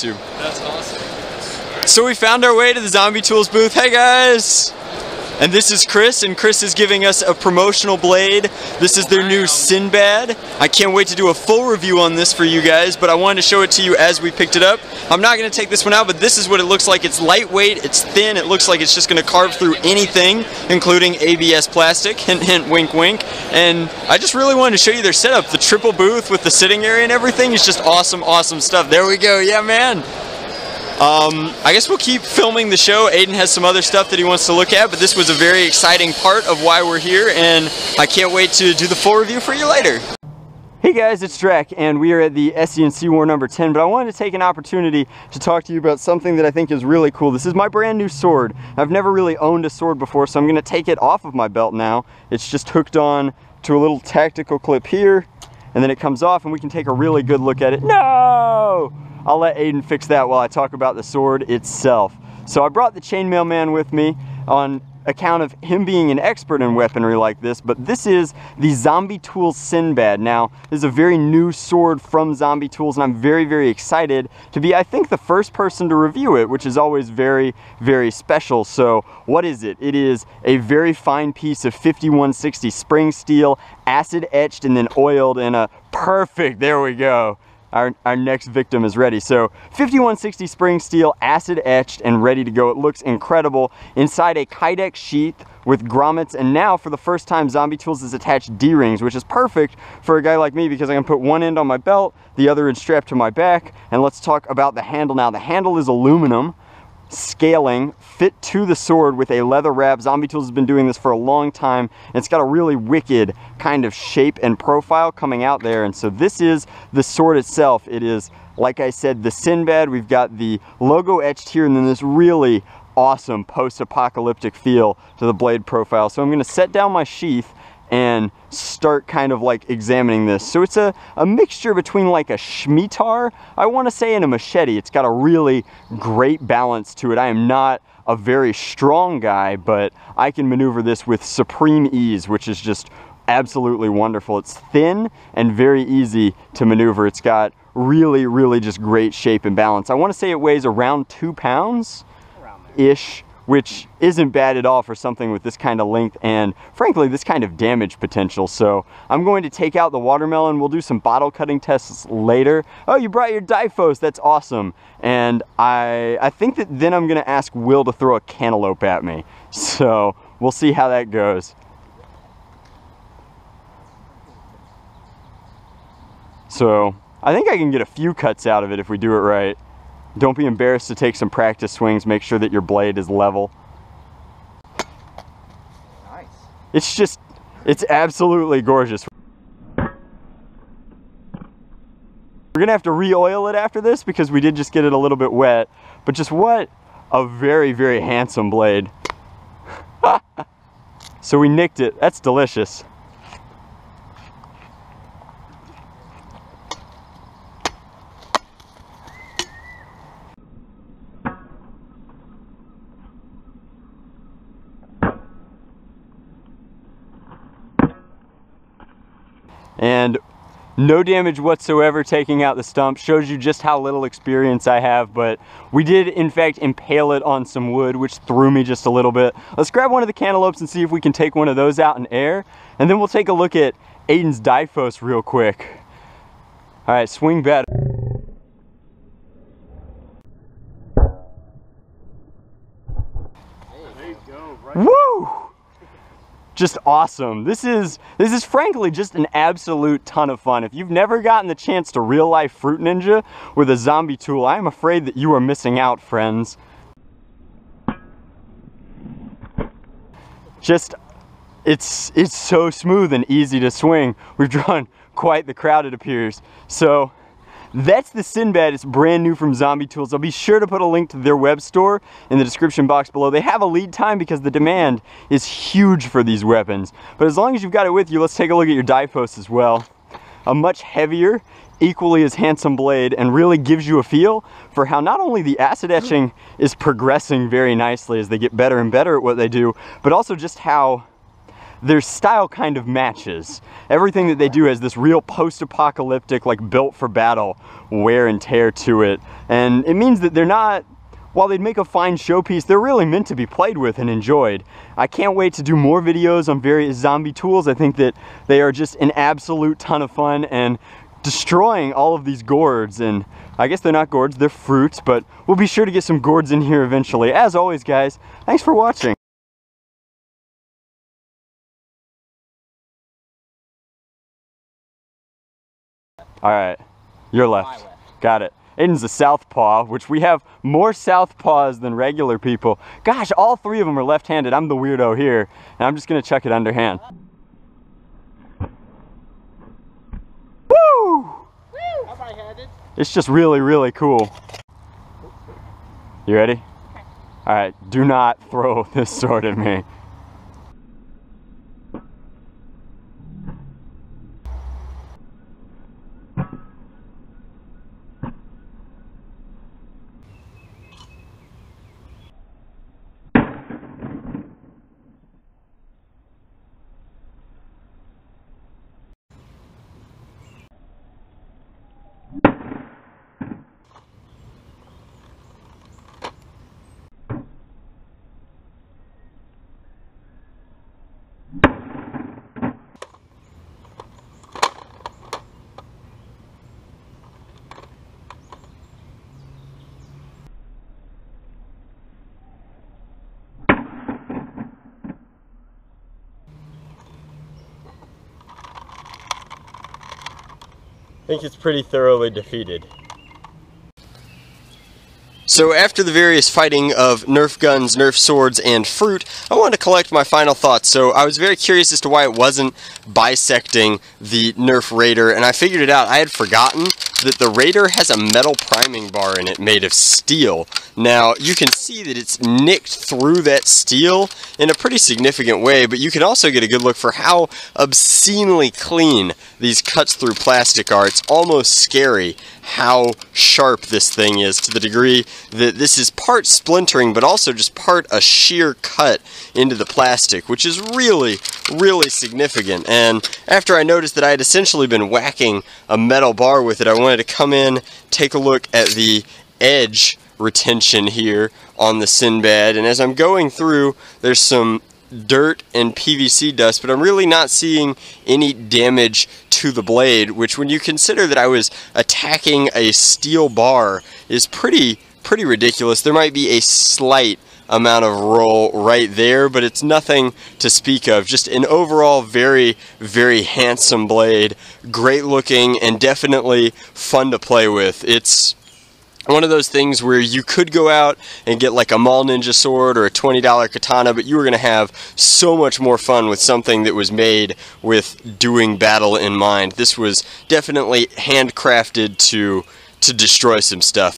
That's awesome. So we found our way to the Zombie Tools booth. Hey guys! And this is Chris, and Chris is giving us a promotional blade. This is their new Sinbad. I can't wait to do a full review on this for you guys, but I wanted to show it to you as we picked it up. I'm not going to take this one out, but this is what it looks like. It's lightweight, it's thin, it looks like it's just going to carve through anything, including ABS plastic, hint hint wink wink. And I just really wanted to show you their setup. The triple booth with the sitting area and everything is just awesome, awesome stuff. There we go, yeah man! I guess we'll keep filming the show. Aiden has some other stuff that he wants to look at, but this was a very exciting part of why we're here, and I can't wait to do the full review for you later. Hey guys, it's Drek, and we are at the SCNC War number 10, but I wanted to take an opportunity to talk to you about something that I think is really cool. This is my brand new sword. I've never really owned a sword before, so I'm going to take it off of my belt now. It's just hooked on to a little tactical clip here, and then it comes off, and we can take a really good look at it. No! I'll let Aiden fix that while I talk about the sword itself. So I brought the Chainmail Man with me on account of him being an expert in weaponry like this, but this is the Zombie Tools Sinbad. Now, this is a very new sword from Zombie Tools, and I'm very, very excited to be, I think, the first person to review it, which is always very, very special. So, what is it? It is a very fine piece of 5160 spring steel, acid etched and then oiled in a perfect, there we go. Our next victim is ready. So 5160 spring steel, acid etched and ready to go. It looks incredible. Inside a Kydex sheath with grommets, and now for the first time Zombie Tools has attached D-rings, which is perfect for a guy like me because I can put one end on my belt, the other end strapped to my back. And let's talk about the handle now. The handle is aluminum, scaling, fit to the sword with a leather wrap. Zombie Tools has been doing this for a long time, and it's got a really wicked kind of shape and profile coming out there. And so this is the sword itself. It is, like I said, the Sinbad. We've got the logo etched here, and then this really awesome post-apocalyptic feel to the blade profile. So I'm going to set down my sheath and start kind of like examining this. So it's a mixture between like a Schmitar, I want to say, and a machete. It's got a really great balance to it. I am not a very strong guy, but I can maneuver this with supreme ease, which is just absolutely wonderful. It's thin and very easy to maneuver. It's got really, really just great shape and balance. I want to say it weighs around 2 pounds-ish, which isn't bad at all for something with this kind of length and, frankly, this kind of damage potential. So I'm going to take out the watermelon. We'll do some bottle cutting tests later. Oh, you brought your Difos. That's awesome. And I think that then I'm going to ask Will to throw a cantaloupe at me. So we'll see how that goes. So I think I can get a few cuts out of it if we do it right. Don't be embarrassed to take some practice swings. Make sure that your blade is level. Nice. It's absolutely gorgeous. We're gonna have to re-oil it after this because we did just get it a little bit wet. But just what a very, very handsome blade. So we nicked it. That's delicious. And no damage whatsoever taking out the stump. Shows you just how little experience I have, but we did in fact impale it on some wood, which threw me just a little bit. Let's grab one of the cantaloupes and see if we can take one of those out in air, and then we'll take a look at Aiden's Difos real quick. All right, swing better. There you go, right. Woo! Just awesome. This is frankly just an absolute ton of fun. If you've never gotten the chance to real life Fruit Ninja with a Zombie Tool, I am afraid that you are missing out, friends. Just, it's so smooth and easy to swing. We've drawn quite the crowd, it appears. So that's the Sinbad. It's brand new from Zombie Tools. I'll be sure to put a link to their web store in the description box below. They have a lead time because the demand is huge for these weapons. But as long as you've got it with you, let's take a look at your Difos as well. A much heavier, equally as handsome blade, and really gives you a feel for how not only the acid etching is progressing very nicely as they get better and better at what they do, but also just how their style kind of matches. Everything that they do has this real post-apocalyptic, like built for battle wear and tear to it. And it means that they're not, while they'd make a fine showpiece, they're really meant to be played with and enjoyed. I can't wait to do more videos on various zombie tools. I think that they are just an absolute ton of fun, and destroying all of these gourds, and I guess they're not gourds, they're fruits, but we'll be sure to get some gourds in here eventually. As always, guys, thanks for watching. Alright, your left. Got it. Aiden's a southpaw, which we have more southpaws than regular people. Gosh, all three of them are left-handed. I'm the weirdo here, and I'm just gonna chuck it underhand. Woo! It's just really, really cool. You ready? Alright, do not throw this sword at me. I think it's pretty thoroughly defeated. So after the various fighting of Nerf guns, Nerf swords, and fruit, I wanted to collect my final thoughts. So I was very curious as to why it wasn't bisecting the Nerf Raider, and I figured it out. I had forgotten that the Raider has a metal priming bar in it made of steel. Now, you can see that it's nicked through that steel in a pretty significant way, but you can also get a good look for how obscenely clean these cuts through plastic are. It's almost scary how sharp this thing is, to the degree that this is part splintering, but also just part a sheer cut into the plastic, which is really, really significant. And after I noticed that I had essentially been whacking a metal bar with it, I wanted to come in, take a look at the edge retention here on the Sinbad, and as I'm going through, there's some dirt and PVC dust, but I'm really not seeing any damage to the blade, which, when you consider that I was attacking a steel bar, is pretty ridiculous. There might be a slight amount of roll right there, but it's nothing to speak of. Just an overall very, very handsome blade, great looking, and definitely fun to play with. It's one of those things where you could go out and get like a Mall Ninja sword or a $20 katana, but you were going to have so much more fun with something that was made with doing battle in mind. This was definitely handcrafted to destroy some stuff.